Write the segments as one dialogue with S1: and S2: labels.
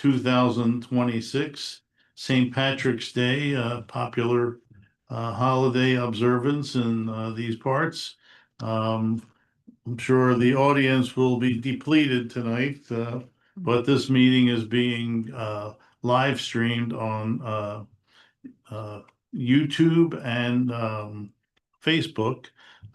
S1: 2026, St. Patrick's Day, popular holiday observance in these parts. I'm sure the audience will be depleted tonight, but this meeting is being live streamed on YouTube and Facebook.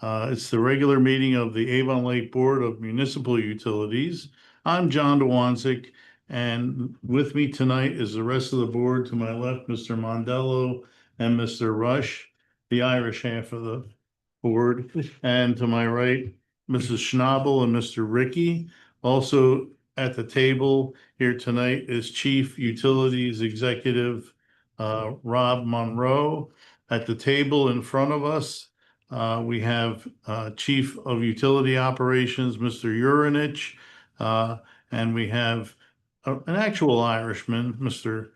S1: It's the regular meeting of the Avon Lake Board of Municipal Utilities. I'm John DeWanzik, and with me tonight is the rest of the board. To my left, Mr. Mondello and Mr. Rush, the Irish half of the board, and to my right, Mrs. Schnabel and Mr. Ricky. Also at the table here tonight is Chief Utilities Executive Rob Monroe. At the table in front of us, we have Chief of Utility Operations, Mr. Urinich, and we have an actual Irishman, Mr.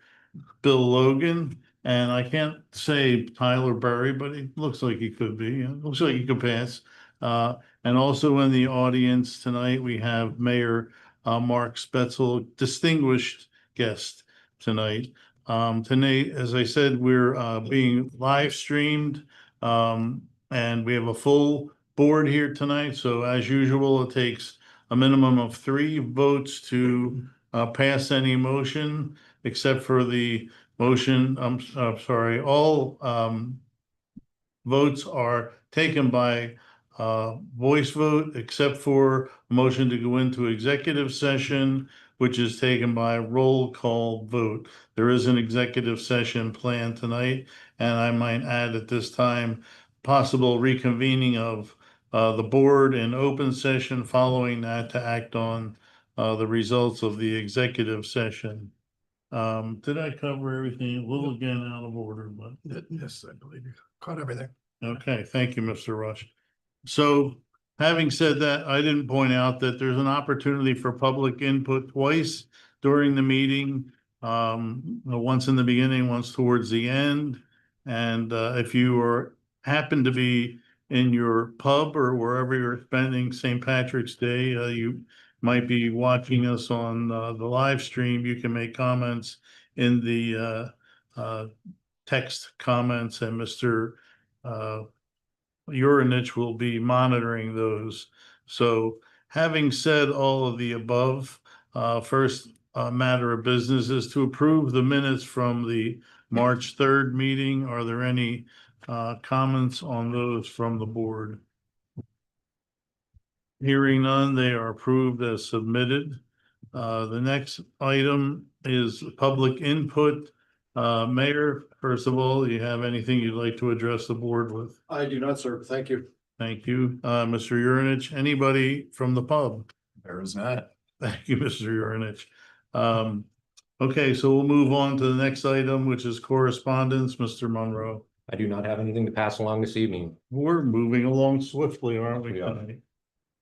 S1: Bill Logan, and I can't say Tyler Berry, but it looks like he could be. It looks like he could pass. And also in the audience tonight, we have Mayor Mark Spetzel, distinguished guest tonight. Tonight, as I said, we're being live streamed, and we have a full board here tonight. So as usual, it takes a minimum of 3 votes to pass any motion, except for the motion. I'm sorry, all votes are taken by voice vote, except for a motion to go into executive session, which is taken by roll call vote. There is an executive session planned tonight, and I might add at this time, possible reconvening of the board in open session following that to act on the results of the executive session. Did I cover everything? A little again out of order, but.
S2: Yes, I believe you caught everything.
S1: Okay, thank you, Mr. Rush. So having said that, I didn't point out that there's an opportunity for public input twice during the meeting. Once in the beginning, once towards the end. And if you happen to be in your pub or wherever you're spending St. Patrick's Day, you might be watching us on the live stream. You can make comments in the text comments, and Mr. Urinich will be monitoring those. So having said all of the above, first matter of business is to approve the minutes from the March 3rd meeting. Are there any comments on those from the board? Hearing none, they are approved as submitted. The next item is public input. Mayor, first of all, do you have anything you'd like to address the board with?
S2: I do not, sir. Thank you.
S1: Thank you. Mr. Urinich, anybody from the pub?
S2: There is not.
S1: Thank you, Mr. Urinich. Okay, so we'll move on to the next item, which is correspondence. Mr. Monroe.
S3: I do not have anything to pass along this evening.
S1: We're moving along swiftly, aren't we?
S3: We are.
S1: Tonight?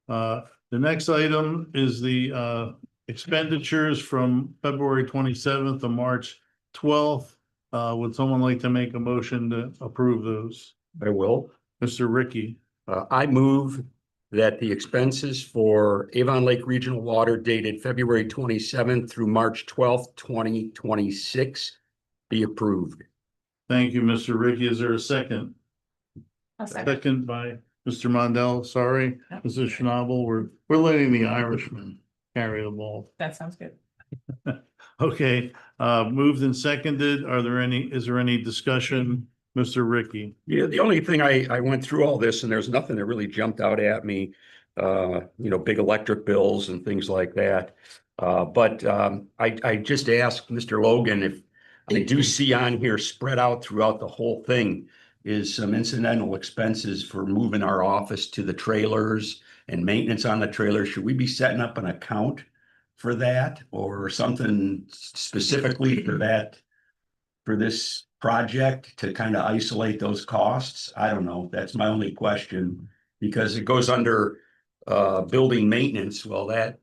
S1: The next item is the expenditures from February 27th to March 12th. Would someone like to make a motion to approve those?
S3: I will.
S1: Mr. Ricky.
S3: I move that the expenses for Avon Lake Regional Water dated February 27th through March 12th, 2026 be approved.
S1: Thank you, Mr. Ricky. Is there a second?
S4: A
S1: Second by Mr. Mondell. Sorry, Mrs. Schnabel. We're letting the Irishman carry the ball.
S4: That sounds good.
S1: Okay, moved and seconded. Is there any discussion? Mr. Ricky.
S3: Yeah, the only thing I went through all this and there's nothing that really jumped out at me, big electric bills and things like that. But I just asked Mr. Logan if I do see on here spread out throughout the whole thing is some incidental expenses for moving our office to the trailers and maintenance on the trailer. Should we be setting up an account for that or something specifically for that, for this project to kind of isolate those costs? I don't know. That's my only question, because it goes under building maintenance. Well, that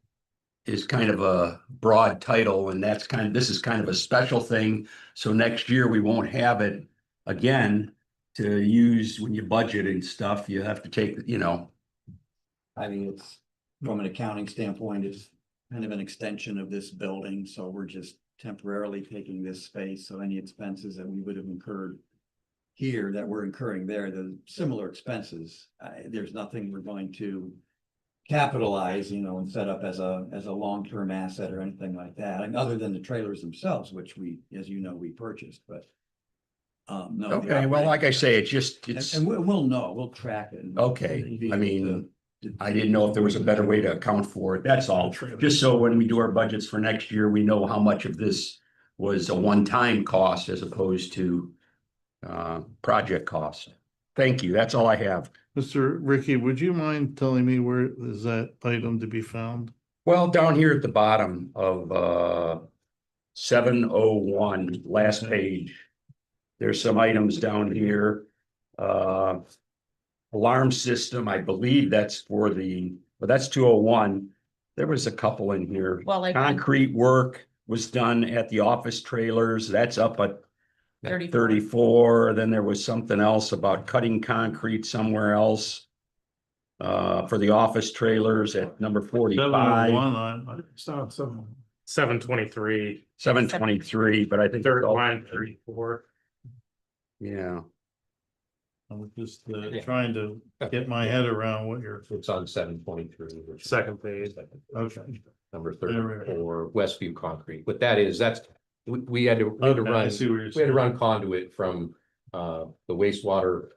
S3: is kind of a broad title, and this is kind of a special thing. So next year we won't have it again to use when you budget and stuff. You have to take,
S5: I mean, it's from an accounting standpoint, it's
S4: kind of an extension of this building, so we're just temporarily taking this space, so any expenses that we would have incurred here that we're incurring there, the similar expenses, there's nothing we're going to capitalize, and set up as a long-term asset or anything like that, and other than the trailers themselves, which we, as you know, we purchased, but no. the
S3: Okay, well, like I say,
S4: operating- And we'll know, we'll track it. and
S3: Okay,
S4: be
S3: I
S4: able
S3: mean,
S4: to-
S3: I didn't know if there was a better way to account for it. That's all. Just so when we do our budgets for next year, we know how much of this was a one-time cost as opposed to project cost. Thank you. That's all I have.
S1: Mr. Ricky, would you mind telling me where is that item to be found?
S3: Well, down here at the bottom of 701, last page. There's some items down here. Alarm system, I believe that's for but that's 201. There was a couple in here.
S5: Well, like
S3: Concrete work was done at the office trailers. That's up at
S5: 34.
S3: 34. Then there was something else about cutting concrete somewhere else. For the office trailers at number 45,
S1: 701,
S2: It's not some.
S6: 723,
S3: 723, but I think.
S6: third line 34.
S3: Yeah,
S1: I'm just
S6: Yeah.
S1: trying to get my head around what you're.
S7: It's on 723.
S6: Second page.
S1: Okay.
S7: Number
S1: There we
S7: 34, Westview Concrete. What that is, we had to
S1: Okay, I
S7: run,
S1: see what you're
S7: we had
S1: saying.
S7: to run conduit from the wastewater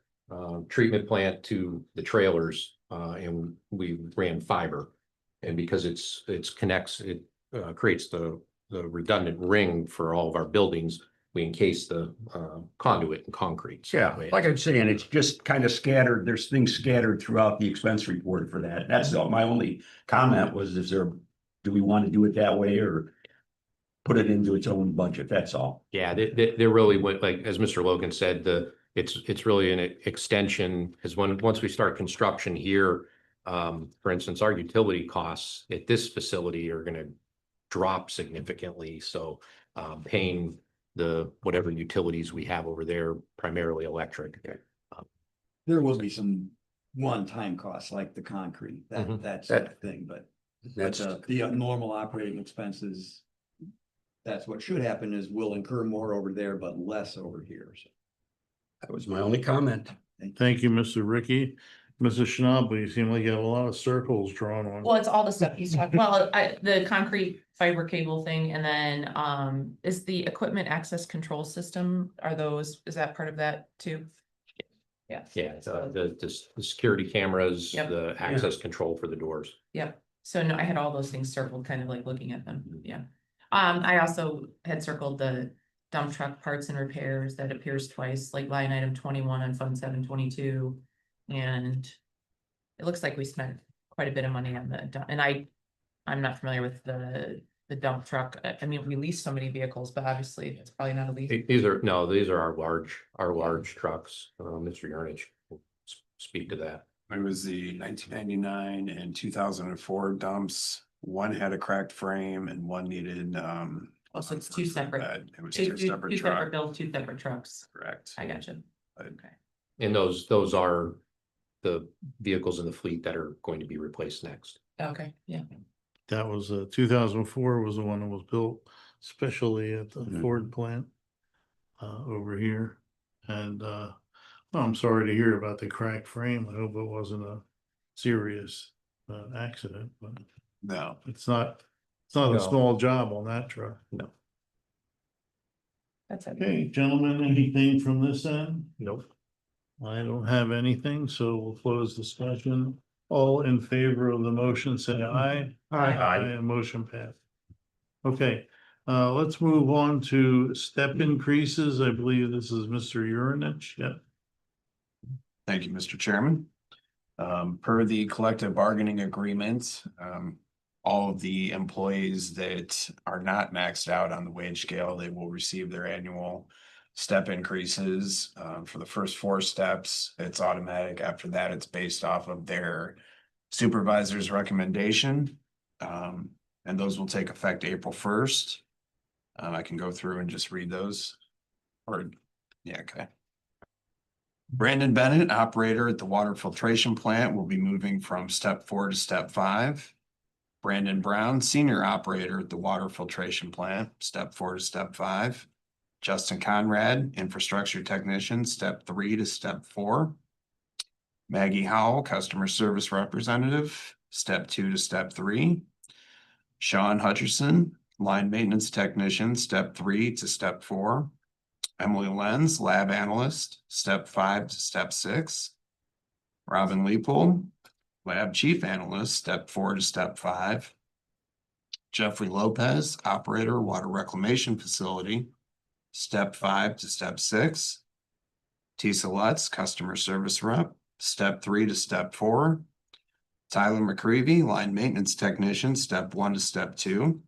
S7: treatment plant to the trailers, and we ran fiber. And because it creates the redundant ring for all of our buildings, we encase the conduit in concrete. So
S3: yeah,
S7: that way
S3: like I'm saying, it's just kind of scattered. There's things scattered throughout the expense report for that. That's my only comment was, do we want to do it that way or put it into its own budget? That's all.
S7: Yeah, they really went, like, as Mr. Logan said, it's really an extension, because once we start construction here, for instance, our utility costs at this facility are gonna drop significantly, so paying whatever utilities we have over there, primarily electric.
S4: There will be some one-time costs like the concrete, that's that thing, but
S3: That's
S4: the normal operating expenses, that's what should happen is we'll incur more over there, but less over here. So
S3: that was my only comment.
S1: Thank you, Mr. Ricky. Mrs. Schnabel, you seem like you have a lot of circles drawn on.
S5: Well, it's all the stuff he's talking, the concrete fiber cable thing, and then, is the equipment access control system, is that part of that too? Yeah.
S7: Yeah, the security cameras,
S5: Yep.
S7: the access control for the doors.
S5: Yep, so no, I had all those things circled, kind of like looking at them, yeah. I also had circled the dump truck parts and repairs that appears twice, like line item 21 on Fund 722. And it looks like we spent quite a bit of money on the dump, and I'm not familiar with the dump truck. I mean, we lease so many vehicles, but obviously it's probably not a lease.
S7: These are our large trucks. Mr. Yurnich will speak to that.
S8: It was the 1999 and 2004 dumps. One had a cracked frame and one needed,
S5: Oh, so it's two separate,
S8: It was
S5: two
S8: two separate
S5: separate
S8: trucks.
S5: bills, two separate trucks.
S8: Correct.
S5: I gotcha.
S8: Okay.
S7: And those are the vehicles in the fleet that are going to be replaced next.
S5: Okay, yeah.
S1: That was 2004 was the one that was built especially at the Ford plant over here. And well, I'm sorry to hear about the cracked frame. I hope it wasn't a serious accident, but
S8: No,
S1: it's not a small job on that truck.
S7: No.
S5: That's it.
S1: Okay, gentlemen, anything from this end?
S6: Nope.
S1: I don't have anything, so we'll close discussion. All in favor of the motion, say aye.
S3: Aye.
S1: Motion passed. Okay, let's move on to step increases. I believe this is Mr. Urinich. Yeah.
S8: thank you, Mr. Chairman. Per the collective bargaining agreement, all of the employees that are not maxed out on the wage scale, they will receive their annual step increases. For the first 4 steps, it's automatic. After that, it's based off of their supervisor's recommendation. And those will take effect April 1st. I can go through and just read those. Okay. Brandon Bennett, operator at the water filtration plant, will be moving from step 4 to step 5. Brandon Brown, Senior Operator at the Water Filtration Plant, Step 4 to Step 5. Justin Conrad, Infrastructure Technician, Step 3 to Step 4. Maggie Howell, Customer Service Representative, Step 2 to Step 3. Sean Hutcherson, Line Maintenance Technician, Step 3 to Step 4. Emily Lenz, Lab Analyst, Step 5 to Step 6. Robin Leopold, Lab Chief Analyst, Step 4 to Step 5. Jeffrey Lopez, Operator, Water Reclamation Facility, Step 5 to Step 6. Tisa Lutz, Customer Service Rep, Step 3 to Step 4. Tyler McCreevy, Line Maintenance Technician, Step 1 to Step 2.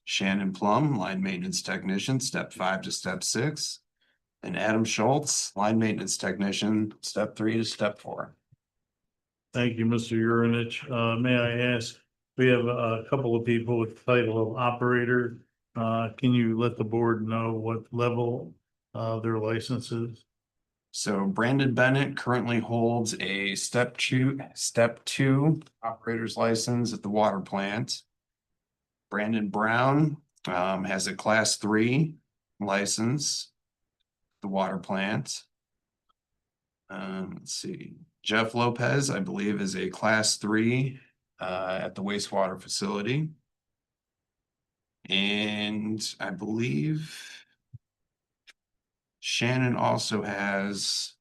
S8: Shannon Plum, Line Maintenance Technician, Step 5 to Step 6. And Adam Schultz, Line Maintenance Technician, Step 3 to Step 4.
S1: Thank you, Mr. Urinich. May I ask, we have a couple of people with the title of operator. Can you let the board know what level their license is?
S8: So Brandon Bennett currently holds a step two operator's license at the water plant. Brandon Brown has a class 3 license at the water plant. Let's see, Jeff Lopez, I believe, is a class 3 at the wastewater facility. And I believe Shannon also has,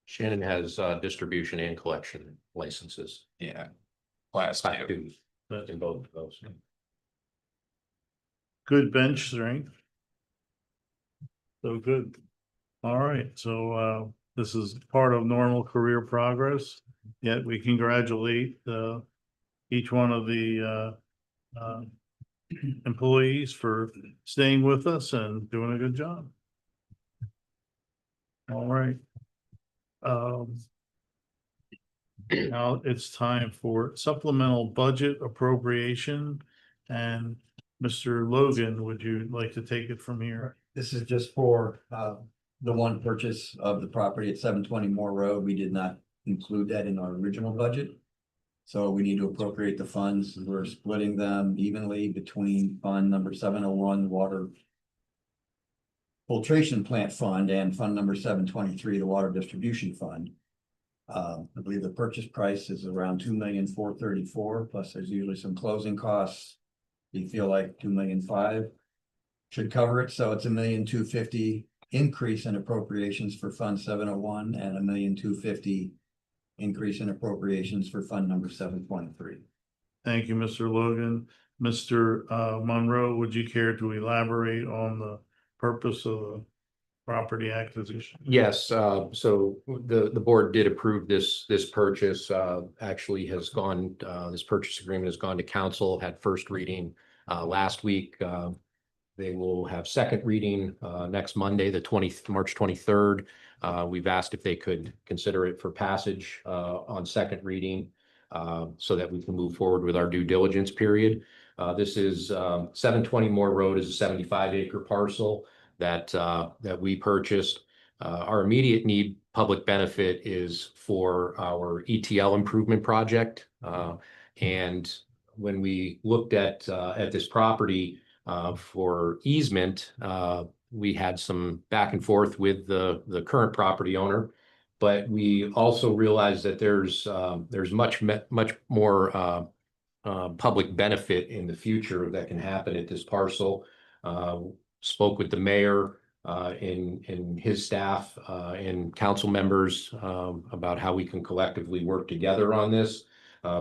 S7: Shannon has distribution and collection licenses.
S8: yeah, class 2.
S7: Class 2 in both of those.
S1: Good bench strength. So good. All right, so this is part of normal career progress. Yet we congratulate each one of the employees for staying with us and doing a good job. All right. Now it's time for supplemental budget appropriation. And Mr. Logan, would you like to take it from here?
S4: This is just for the one purchase of the property at 720 Moore Road. We did not include that in our original budget. So we need to appropriate the funds. We're splitting them evenly between fund number 701, Water Filtration Plant Fund, and fund number 723, the Water Distribution Fund. I believe the purchase price is around $2,434,000, plus there's usually some closing costs. We feel like $2,005,000 should cover it, so it's $1,250,000 increase in appropriations for Fund 701 and $1,250,000 increase in appropriations for Fund number 723.
S1: Thank you, Mr. Logan. Mr. Monroe, would you care to elaborate on the purpose of the property acquisition?
S7: Yes, so the board did approve this purchase. Actually has gone, this purchase agreement has gone to council, had first reading last week. They will have second reading next Monday, March 23rd. We've asked if they could consider it for passage on second reading so that we can move forward with our due diligence period. This is 720 Moore Road is a 75-acre parcel that we purchased. Our immediate need, public benefit, is for our ETL improvement project. And when we looked at this property for easement, we had some back and forth with the current property owner, but we also realized that there's much more public benefit in the future that can happen at this parcel. Spoke with the mayor and his staff and council members about how we can collectively work together on this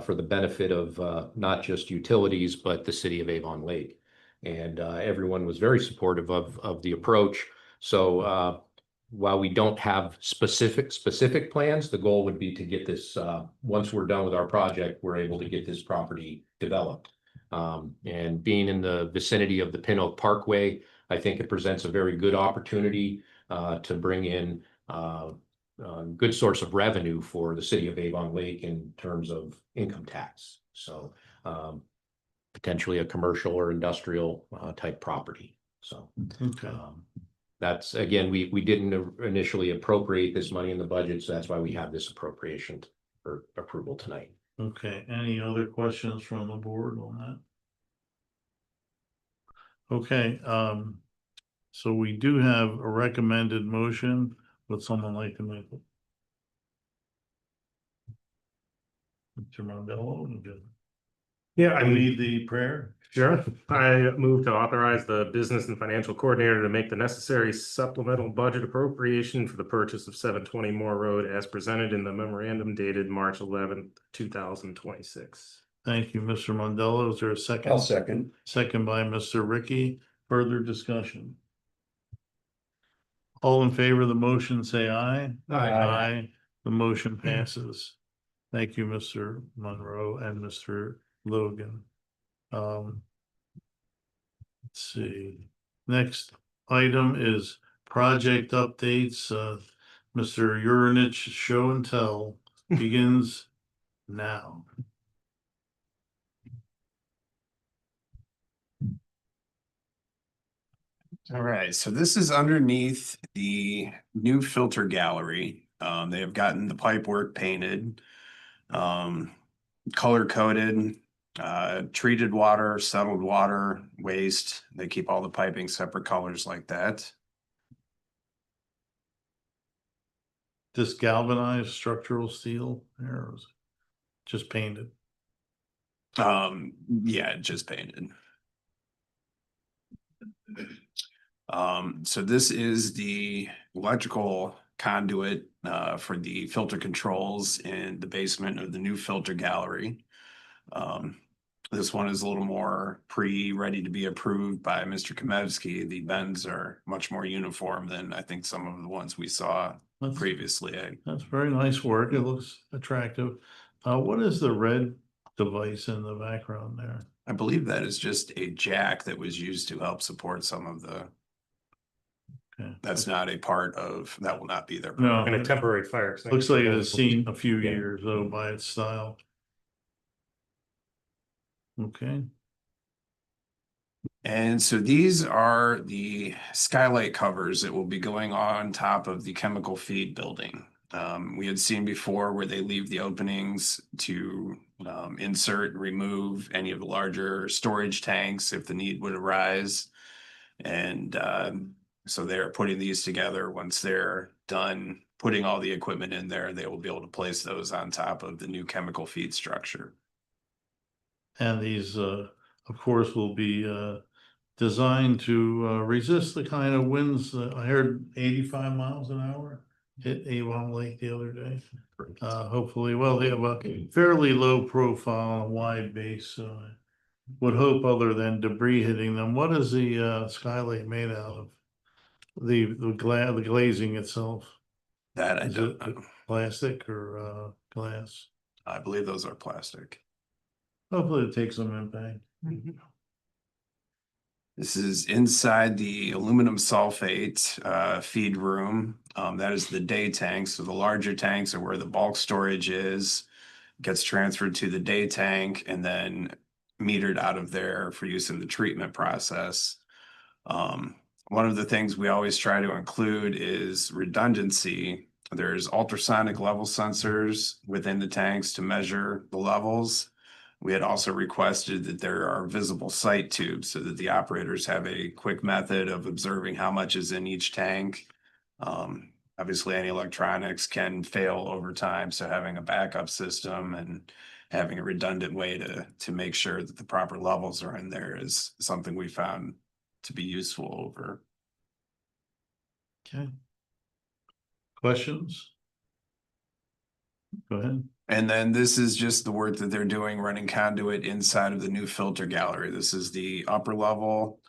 S7: for the benefit of not just utilities, but the city of Avon Lake. And everyone was very supportive of the approach. So while we don't have specific plans, the goal would be to get this, once we're done with our project, we're able to get this property developed. And being in the vicinity of the Pin Oak Parkway, I think it presents a very good opportunity to bring in a good source of revenue for the city of Avon Lake in terms of income tax. So potentially a commercial or industrial type property. So
S1: Okay.
S7: that's, again, we didn't initially appropriate this money in the budget, so that's why we have this appropriation for approval tonight.
S1: Okay, any other questions from the board on that? Okay, so we do have a recommended motion. Would someone like to make it? Mr. Mondello,
S6: Yeah,
S1: I need the prayer.
S6: sure. I move to authorize the business and financial coordinator to make the necessary supplemental budget appropriation for the purchase of 720 Moore Road as presented in the memorandum dated March 11th, 2026.
S1: Thank you, Mr. Mondello. Is there a second?
S3: I'll second.
S1: Second by Mr. Ricky. Further discussion? All in favor of the motion, say aye. Aye. The motion passes. Thank you, Mr. Monroe and Mr. Logan. Let's see. Next item is project updates. Mr. Urinich Show and Tell begins now.
S8: All right, so this is underneath the new filter gallery. They have gotten the pipework painted, color coded, treated water, settled water, waste. They keep all the piping separate colors like that.
S1: This galvanized structural steel there, or is it just painted?
S8: Yeah, just painted. So this is the electrical conduit for the filter controls in the basement of the new filter gallery. This one is a little more ready to be approved by Mr. Komevsky. The bends are much more uniform than I think some of the ones we saw previously.
S1: That's very nice work. It looks attractive. What is the red device in the background there?
S8: I believe that is just a jack that was used to help support some of the.
S1: Okay.
S8: That's not a part of, that will not be there.
S1: No.
S6: And a temporary fire extinguisher.
S1: Looks like it has seen a few
S3: Yeah.
S1: years though by its style. Okay,
S8: And so these are the skylight covers that will be going on top of the chemical feed building. We had seen before where they leave the openings to insert and remove any of the larger storage tanks if the need would arise. And so they're putting these together. Once they're done putting all the equipment in there, they will be able to place those on top of the new chemical feed structure.
S1: and these, of course, will be designed to resist the kind of winds. I heard 85 miles an hour hit Avon Lake the other day. Hopefully, well, they have a fairly low profile, wide base, so I would hope other than debris hitting them. What is the skylight made out of? The glazing itself,
S8: That I
S1: is
S8: don't
S1: it
S8: know.
S1: plastic or glass?
S8: I believe those are plastic.
S1: Hopefully it takes some impact.
S8: This is inside the aluminum sulfate feed room. That is the day tank. So the larger tanks are where the bulk storage is, gets transferred to the day tank and then metered out of there for use in the treatment process. One of the things we always try to include is redundancy. There's ultrasonic level sensors within the tanks to measure the levels. We had also requested that there are visible sight tubes so that the operators have a quick method of observing how much is in each tank. Obviously, any electronics can fail over time, so having a backup system and having a redundant way to make sure that the proper levels are in there is something we found to be useful over.
S1: Okay. Questions? Go ahead.
S8: And then this is just the work that they're doing running conduit inside of the new filter gallery. This is the upper level.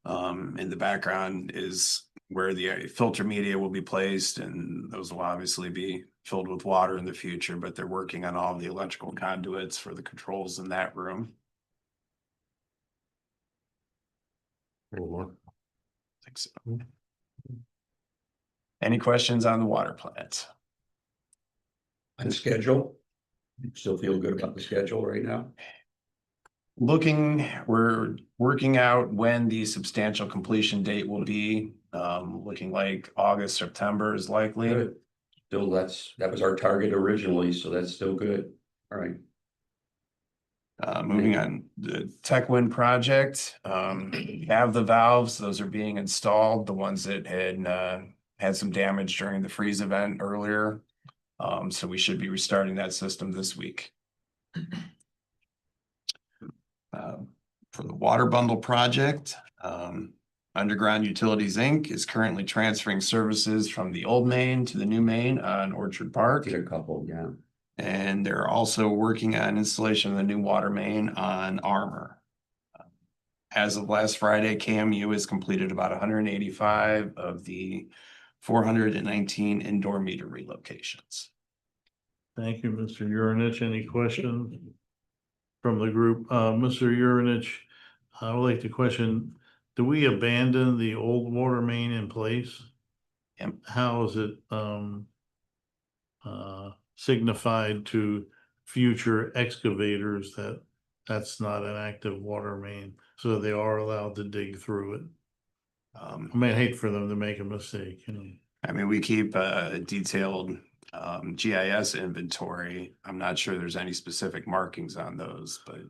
S8: In the background is where the filter media will be placed, and those will obviously be filled with water in the future, but they're working on all the electrical conduits for the controls in that room.
S7: Any more?
S8: I think so. Any questions on the water plant?
S3: On schedule, still feel good about the schedule right now?
S8: We're working out when the substantial completion date will be. Looking like August, September is likely.
S3: Good. Still, that was our target originally, so that's still good. All right.
S8: Moving on, the Tech Wind project, we have the valves, those are being installed, the ones that had some damage during the freeze event earlier. So we should be restarting that system this week. For the water bundle project, Underground Utilities Inc. is currently transferring services from the old main to the new main on Orchard Park.
S3: Did a couple, yeah.
S8: And they're also working on installation of the new water main on Armor. As of last Friday, KMU has completed about 185 of the 419 indoor meter relocations.
S1: Thank you, Mr. Urinich. Any questions from the group? Mr. Urinich, I would like to question, do we abandon the old water main in place?
S8: Yep.
S1: How is it signified to future excavators that that's not an active water main, so they are allowed to dig through it? I mean, I hate for them to make a mistake, you know.
S8: I mean, we keep a detailed GIS inventory. I'm not sure there's any specific markings on those, but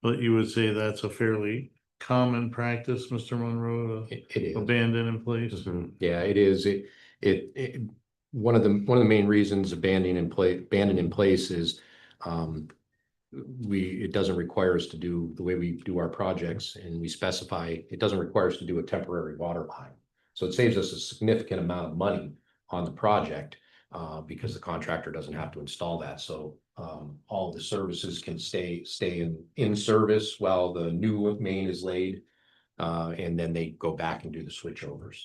S1: But you would say that's a fairly common practice, Mr. Monroe, to
S7: It is.
S1: abandon in place?
S7: Mhm. Yeah, it is. It one of the main reasons abandoned in place is it doesn't require us to do the way we do our projects, and we specify it doesn't require us to do a temporary water line. So it saves us a significant amount of money on the project because the contractor doesn't have to install that. So all the services can stay in service while the new main is laid, and then they go back and do the switchovers.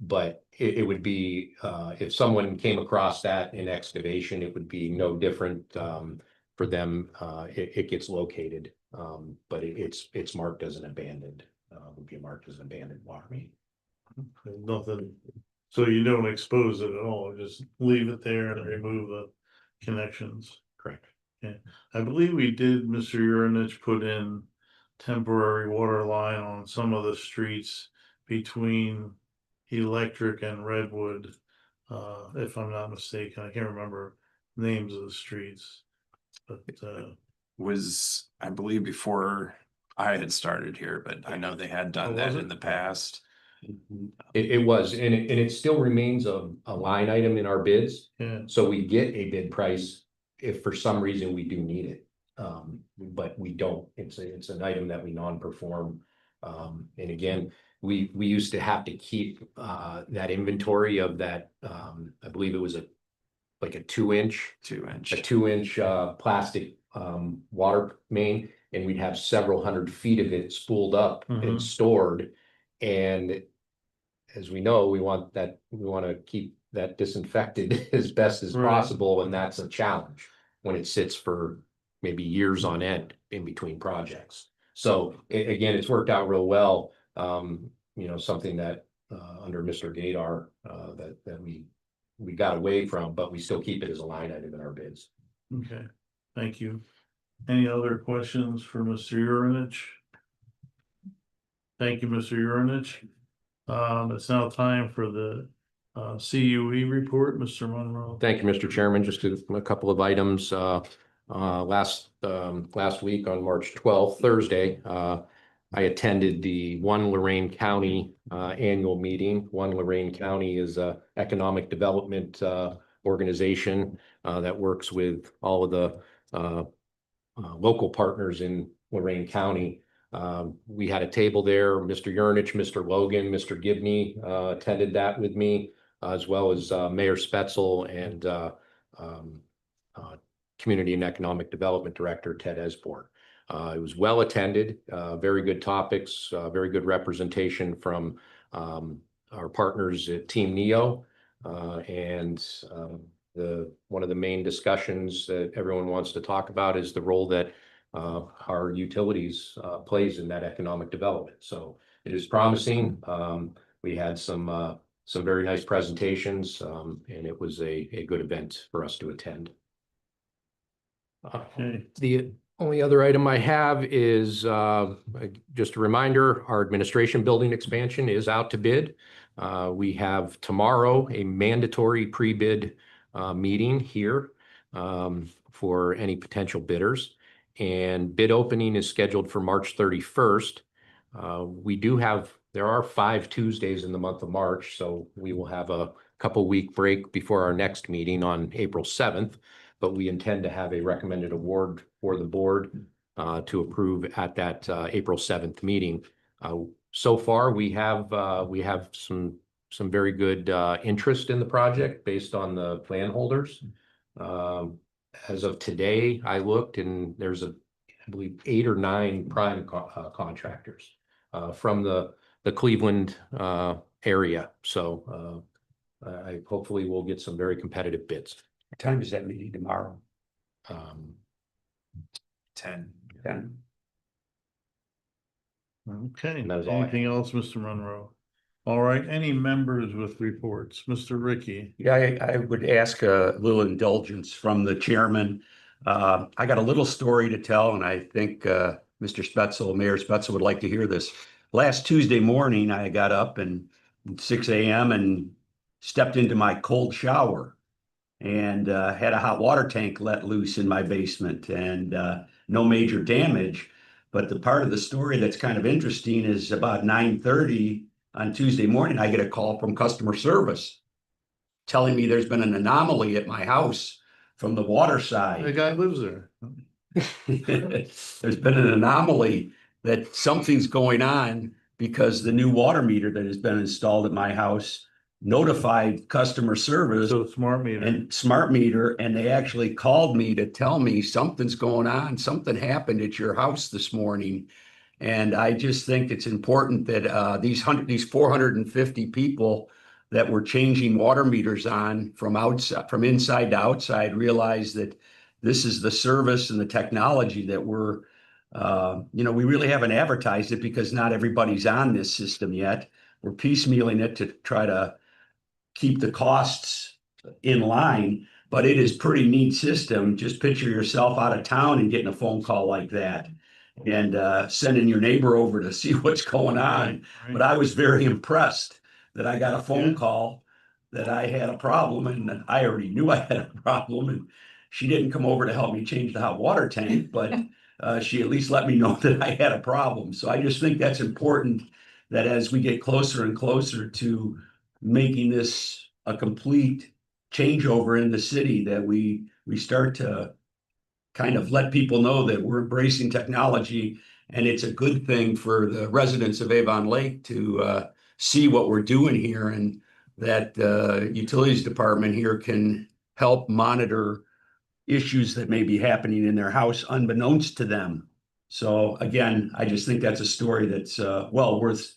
S7: But it would be if someone came across that in excavation, it would be no different for them. It gets located, but it's marked as an abandoned. Would be marked as an abandoned water main.
S1: Nothing, so you don't expose it at all, just leave it there and remove the connections.
S7: Correct.
S1: I believe we did, Mr. Urinich, put in temporary water line on some of the streets between Electric and Redwood. If I'm not mistaken, I can't remember names of the streets. But
S8: was, I believe, before I had started here, but I know they had
S1: Oh,
S8: done
S1: was
S8: that
S1: it?
S8: in the past.
S7: It was, and it still remains a line item in our bids.
S1: yeah,
S7: So we get a bid price if for some reason we do need it. But we don't. It's an item that we non-perform. And again, we used to have to keep that inventory of that. I believe it was like a 2-inch.
S8: 2-inch.
S7: A 2-inch plastic water main, and we'd have several hundred feet of it spooled up
S1: Mhm.
S7: and stored. And as we know, we want to keep that disinfected as best as
S1: Right.
S7: possible, and that's a challenge when it sits for maybe years on end in between projects. So again, it's worked out real well. Something that under Mr. Gadar that we got away from, but we still keep it as a line item in our bids.
S1: okay, thank you. Any other questions for Mr. Urinich? Thank you, Mr. Urinich. It's now time for the CUE report, Mr. Monroe.
S7: Thank you, Mr. Chairman. Just a couple of items. Last week on March 12th, Thursday, I attended the One Lorain County annual meeting. One Lorain County is an economic development organization that works with all of the local partners in Lorain County. We had a table there. Mr. Urinich, Mr. Logan, Mr. Gibney attended that with me, as well as Mayor Spetzel and Community and Economic Development Director Ted Esborn. It was well attended, very good topics, very good representation from our partners at Team NEO, and one of the main discussions that everyone wants to talk about is the role that our utilities plays in that economic development. So it is promising. We had some very nice presentations, and it was a good event for us to attend.
S1: Okay.
S7: The only other item I have is just a reminder, our administration building expansion is out to bid. We have tomorrow a mandatory pre-bid meeting here for any potential bidders. and bid opening is scheduled for March 31st. There are 5 Tuesdays in the month of March, so we will have a couple week break before our next meeting on April 7th. But we intend to have a recommended award for the board to approve at that April 7th meeting. So far, we have some very good interest in the project based on the plan holders. As of today, I looked and there's I believe 8 or 9 prime contractors from the Cleveland area. So I hopefully we'll get some very competitive bids.
S3: What time is that meeting tomorrow?
S8: 10.
S3: 10.
S1: Okay,
S7: And that is all I
S1: anything else, Mr. Monroe? All right, any members with reports? Mr. Ricky?
S3: Yeah, I would ask a little indulgence from the chairman. I got a little story to tell, and I think Mr. Spetzel, Mayor Spetzel would like to hear this. Last Tuesday morning, I got up and 6 a.m. and stepped into my cold shower and had a hot water tank let loose in my basement, and no major damage. But the part of the story that's kind of interesting is about 9:30 on Tuesday morning, I get a call from customer service telling me there's been an anomaly at my house from the water
S1: The
S3: side.
S1: guy lives there.
S3: There's been an anomaly that something's going on because the new water meter that has been installed at my house notified customer service
S1: So smart meter.
S3: and smart meter, and they actually called me to tell me something's going on, something happened at your house this morning. And I just think it's important that these 450 people that were changing water meters on from inside to outside realize that this is the service and the technology that we really haven't advertised it because not everybody's on this system yet. We're piecemealing it to try to keep the costs in line, but it is pretty neat system. Just picture yourself out of town and getting a phone call like that and sending your neighbor over to see what's going on.
S1: Right.
S3: But I was very impressed that I got a phone
S1: Yeah.
S3: call that I had a problem, and I already knew I had a problem, and she didn't come over to help me change the hot water tank, but she at least let me know that I had a problem. So I just think that's important, that as we get closer and closer to making this a complete changeover in the city, that we start to kind of let people know that we're embracing technology, and it's a good thing for the residents of Avon Lake to see what we're doing here, and that the utilities department here can help monitor issues that may be happening in their house unbeknownst to them. So again, I just think that's a story that's well worth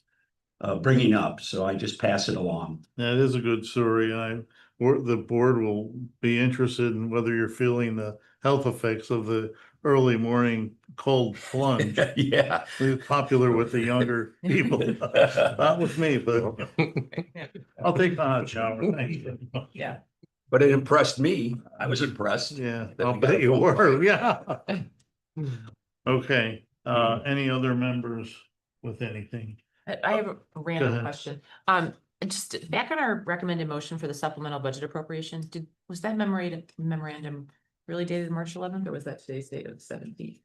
S3: bringing up. So I just pass it along.
S1: That is a good story. The board will be interested in whether you're feeling the health effects of the early morning cold plunge.
S3: Yeah.
S1: It's popular with the younger people, not with me, but I'll take the hot shower. Thank you.
S5: Yeah.
S3: But it impressed me. I was impressed.
S1: Yeah,
S3: That
S1: I'll
S3: we got
S1: bet
S3: a
S1: you
S3: phone
S1: were, yeah. Okay, any other members with anything?
S5: I have a random
S1: ahead.
S5: question. Just back on our recommended motion for the supplemental budget appropriation, was that memorandum really dated March 11th, or was that today's date of 17th?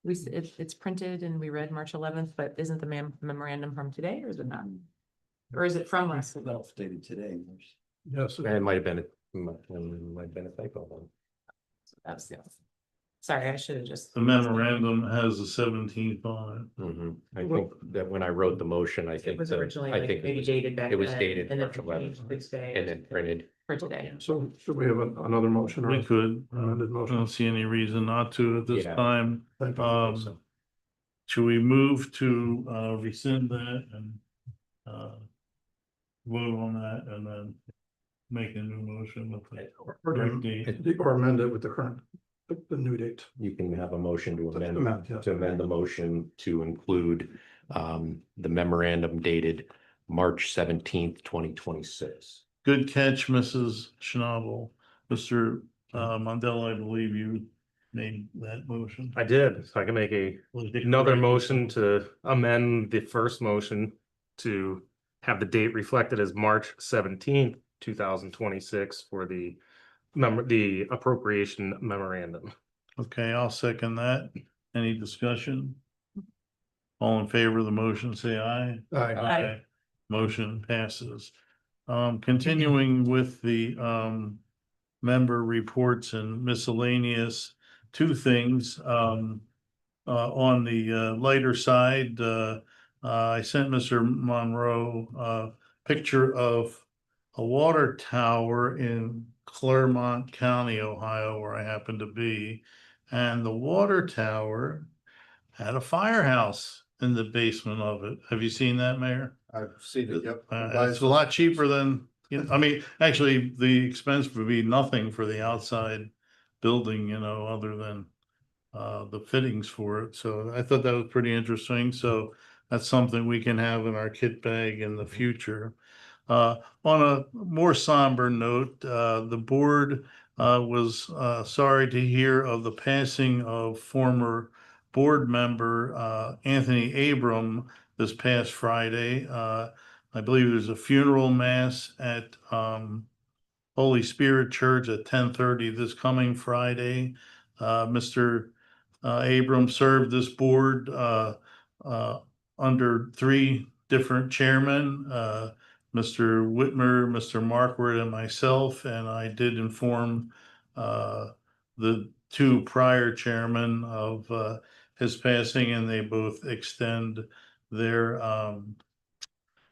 S5: It's printed and we read March 11th, but isn't the memorandum from today, or is it not? Or is it from last week?
S4: Well, stated today.
S2: Yes.
S7: And it might have been a typo then.
S5: That was the other. Sorry, I should have just.
S1: The memorandum has the 17th on
S7: I think that when I wrote the motion, I
S5: It
S7: think
S5: was
S7: that-
S5: originally
S7: I
S5: like
S7: think
S5: maybe
S7: it was,
S5: dated back.
S7: it was
S5: then,
S7: dated
S5: and then
S7: March 11th
S5: changed this day
S7: and then printed.
S5: for today.
S2: So should we have another motion
S1: it.
S2: or?
S1: We could,
S2: Amended
S1: I
S2: motion.
S1: don't see any reason not to at this
S7: Yeah.
S1: time.
S2: Thank you.
S1: Should we move to rescind that and vote on that and then make a new motion with the correct date?
S2: Or amend it with the new date.
S7: You can have a motion to amend,
S2: Yeah.
S7: to amend the motion to include the memorandum dated March 17th, 2026.
S1: Good catch, Mrs. Schnabel. Mr. Mondell, I believe you made that motion.
S6: I did, so I can make another motion to amend the first motion to have the date reflected as March 17th, 2026 for the the appropriation memorandum.
S1: Okay, I'll second that. Any discussion? All in favor of the motion, say aye.
S2: Aye.
S1: Aye. Motion passes. Continuing with the member reports and miscellaneous, two things. On the lighter side, I sent Mr. Monroe a picture of a water tower in Claremont County, Ohio, where I happen to be. And the water tower had a firehouse in the basement of it. Have you seen that, Mayor?
S2: I've seen it, yep.
S1: It's a lot cheaper than, I mean, actually, the expense would be nothing for the outside building, other than the fittings for it. So I thought that was pretty interesting. So that's something we can have in our kit bag in the future. On a more somber note, the board was sorry to hear of the passing of former board member Anthony Abram this past Friday. I believe there's a funeral mass at Holy Spirit Church at 10:30 this coming Friday. Mr. Abrams served this board under three different chairmen, Mr. Whitmer, Mr. Markward, and myself, and I did inform the two prior chairmen of his passing, and they both extend their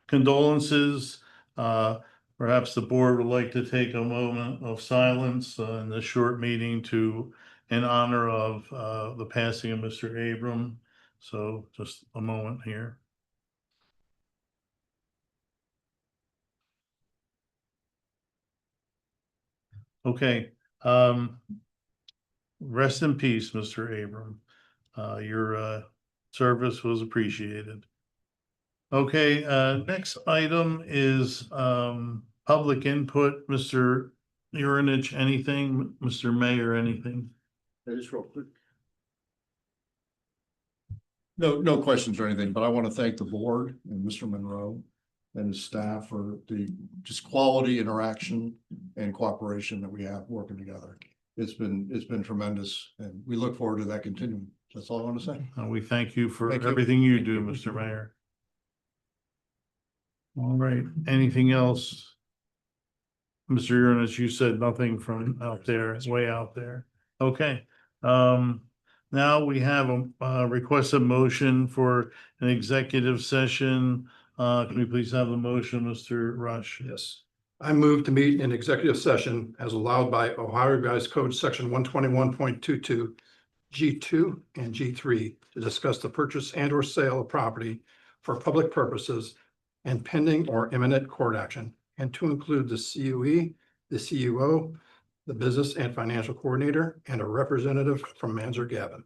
S1: condolences. Perhaps the board would like to take a moment of silence in this short meeting in honor of the passing of Mr. Abram. So just a moment here. Okay. Rest in peace, Mr. Abram. Your service was appreciated. Okay, next item is public input. Mr. Urinich, anything? Mr. Mayor, anything?
S9: Just real quick. No questions or anything, but I want to thank the board and Mr. Monroe and his staff for the just quality interaction and cooperation that we have working together. It's been tremendous, and we look forward to that continuing. That's all I want to say.
S1: We thank you for
S9: Thank you.
S1: everything you do, Mr. Mayor. All right, anything else? Mr. Urinich, you said nothing from out there, it's way out there. Okay, now we have a requested motion for an executive session. Can we please have the motion, Mr. Rush?
S2: Yes. I move to meet in executive session as allowed by Ohio Revised Code Section 121.22 G2 and G3 to discuss the purchase and or sale of property for public purposes and pending or imminent court action, and to include the CUE, the CUO, the business and financial coordinator, and a representative from Manzer Gavin.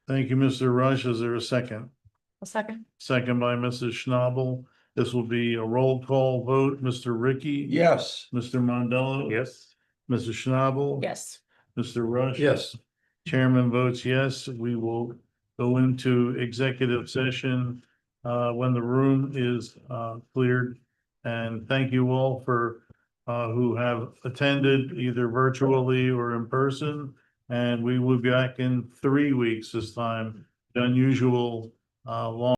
S1: Thank you, Mr. Rush. Is there a second?
S5: A second.
S1: Second by Mrs. Schnabel. This will be a roll call vote. Mr. Ricky?
S3: Yes.
S1: Mr. Mondello?
S6: Yes.
S1: Mrs. Schnabel?
S5: Yes.
S1: Mr. Rush?
S2: Yes.
S1: Chairman votes yes. We will go into executive session when the room is cleared. And thank you all for who have attended either virtually or in person. And we will be back in 3 weeks this time, the unusual long